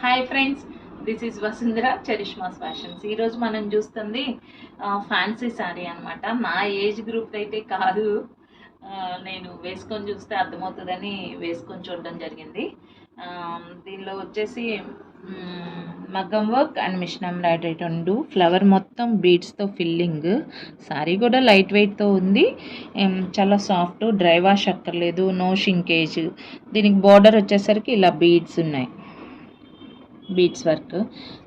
Hi friends, this is Vasundhara Charishma's fashions. ఈరోజు మనం చూస్తుంది ఫ్యాన్సీ శారీ అనమాట. నా ఏజ్ గ్రూప్ అయితే కాదు, నేను వేసుకొని చూస్తే అర్థమవుతుందని వేసుకొని చూడడం జరిగింది. దీనిలో వచ్చేసి మగ్గం వర్క్ అండ్ మిషన్ ఎంబ్రాయిడరీ రెండు, ఫ్లవర్ మొత్తం బీడ్స్తో ఫిల్లింగ్. శారీ కూడా లైట్ వెయిట్తో ఉంది, చాలా సాఫ్ట్, డ్రై వాష్ అక్కర్లేదు, నో షింకేజ్. దీనికి బార్డర్ వచ్చేసరికి ఇలా బీడ్స్ ఉన్నాయి, బీడ్స్ వర్క్.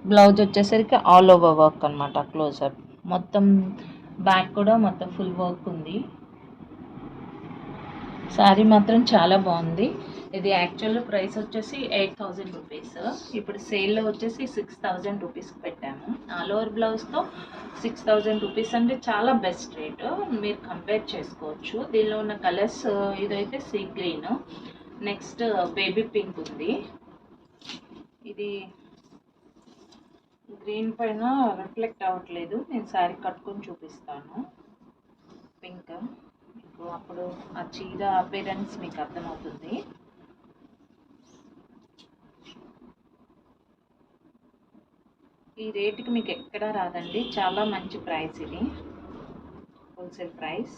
బ్లౌజ్ వచ్చేసరికి ఆల్ ఓవర్ వర్క్ అనమాట, క్లోజప్. మొత్తం బ్యాక్ కూడా మొత్తం ఫుల్ వర్క్ ఉంది. శారీ మాత్రం చాలా బాగుంది. ఇది యాక్చువల్ ప్రైస్ వచ్చేసి 8,000 రూపీస్. ఇప్పుడు సేల్లో వచ్చేసి 6,000 రూపీస్కి పెట్టాము. ఆల్ ఓవర్ బ్లౌజ్తో 6,000 రూపీస్ అంటే చాలా బెస్ట్ రేటు, మీరు కంపేర్ చేసుకోవచ్చు. దీనిలో ఉన్న కలర్స్ ఇదైతే sea green, next baby pink ఉంది. ఇది గ్రీన్ పైన రిఫ్లెక్ట్ అవ్వట్లేదు, నేను శారీ కట్టుకొని చూపిస్తాను. పింక్ మీకు అప్పుడు ఆ చీర అపిరెన్స్ మీకు అర్థమవుతుంది. ఈ రేటుకి మీకు ఎక్కడా రాదండి, చాలా మంచి ప్రైస్. ఇది హోల్సేల్ ప్రైస్.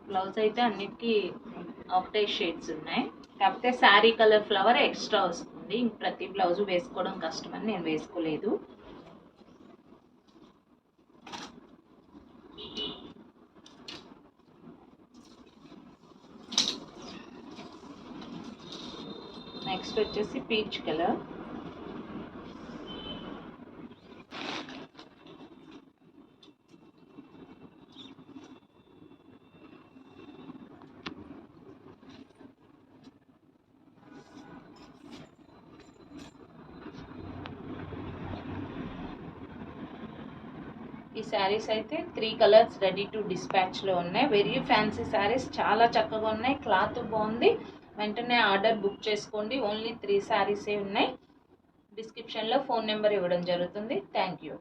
బ్లౌజ్ అయితే అన్నిటికీ ఒకటే షేడ్స్ ఉన్నాయి, కాకపోతే శారీ కలర్ ఫ్లవర్ ఎక్స్ట్రా వస్తుంది. ప్రతి బ్లౌజ్ వేసుకోవడం కష్టమని నేను వేసుకోలేదు. నెక్స్ట్ వచ్చేసి పీచ్ కలర్. ఈ శారీస్ అయితే 3 కలర్స్ రెడీ టు డిస్పాచ్లో ఉన్నాయి. వెరీ ఫ్యాన్సీ శారీస్, చాలా చక్కగా ఉన్నాయి, క్లాత్ బాగుంది. వెంటనే ఆర్డర్ బుక్ చేసుకోండి. ఓన్లీ 3 శారీసే ఉన్నాయి. డిస్క్రిప్షన్లో ఫోన్ నెంబర్ ఇవ్వడం జరుగుతుంది. Thank you.